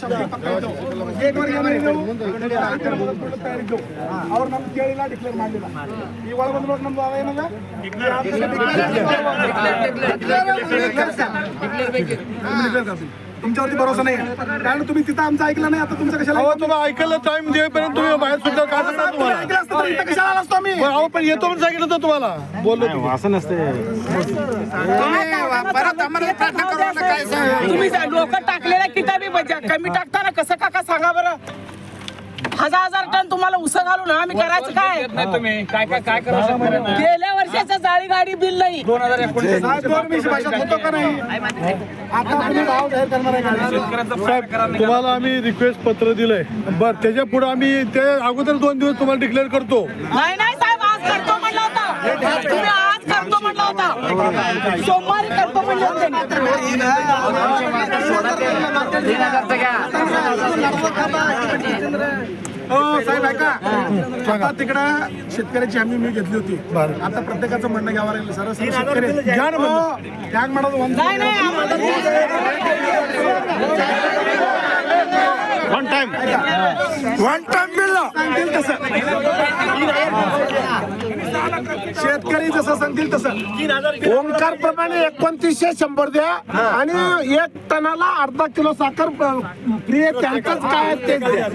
ಶಕ್ತಿ ಪಕ್ಕ ಇದ್ದವು ಗೇಟ್ವರೆಗೆ ತಯಾರಿದ್ದವು ಅವ್ರು ನಮ್ಗೆ ಕೇಳಿಲ್ಲ ಡಿಕ್ಲೇರ್ ಮಾಡಲಿಲ್ಲ ಈ ಒಳ ಬಂದ್ ನೋಡಿ ನಮ್ದು ಅವ ಏನಲ್ಲ तुमच्यावरती भरोसा नाही कारण तुम्ही तिथं आमचं ऐकलं नाही आता तुमचं कशाला तुम्ही ऐकायला टाइम देईपर्यंत तुम्ही बाहेर सुद्धा काय करता तुम्हाला ऐकलं असतं तर इथं कशाला आला असतो आम्ही अहो पण येतो पण सांगितलं तर तुम्हाला बोललो असं नसते तुम्ही लोक टाकलेल्या किताबी कमी टाकताना कसं काका सांगा बरं 1000 टन तुम्हाला उस घालून आम्ही करायचं काय तुम्ही काय काय काय करू शकता गेल्या वर्षाचं जाळी गाडी बिल नाही 2019 भाषेत होतो का नाही आता तुम्ही भाव जाहीर करणार आहे का साहेब तुम्हाला आम्ही रिक्वेस्ट पत्र दिलंय बरं त्याच्या पुढे आम्ही ते अगोदर 2 दिवस तुम्हाला डिक्लेअर करतो नाही नाही साहेब आज करतो म्हणलं होता तुम्ही आज करतो म्हणलं होता सोमवारी करतो म्हणलं होतं हो साहेब ऐका आता तिकडं शेतकऱ्याची हमी मी घेतली होती आता प्रत्येकाचं म्हणणं घ्यावं लागेल सरासरी शेतकरी त्याग म्हणत नाही नाही वन टाइम बिल सांगतील तसं शेतकरी जसं सांगतील तसं ओंकार प्रमाणे 2900 द्या आणि 1 टनाला अर्धा किलो साखर फ्री आहे त्यांचंच काय तेच द्या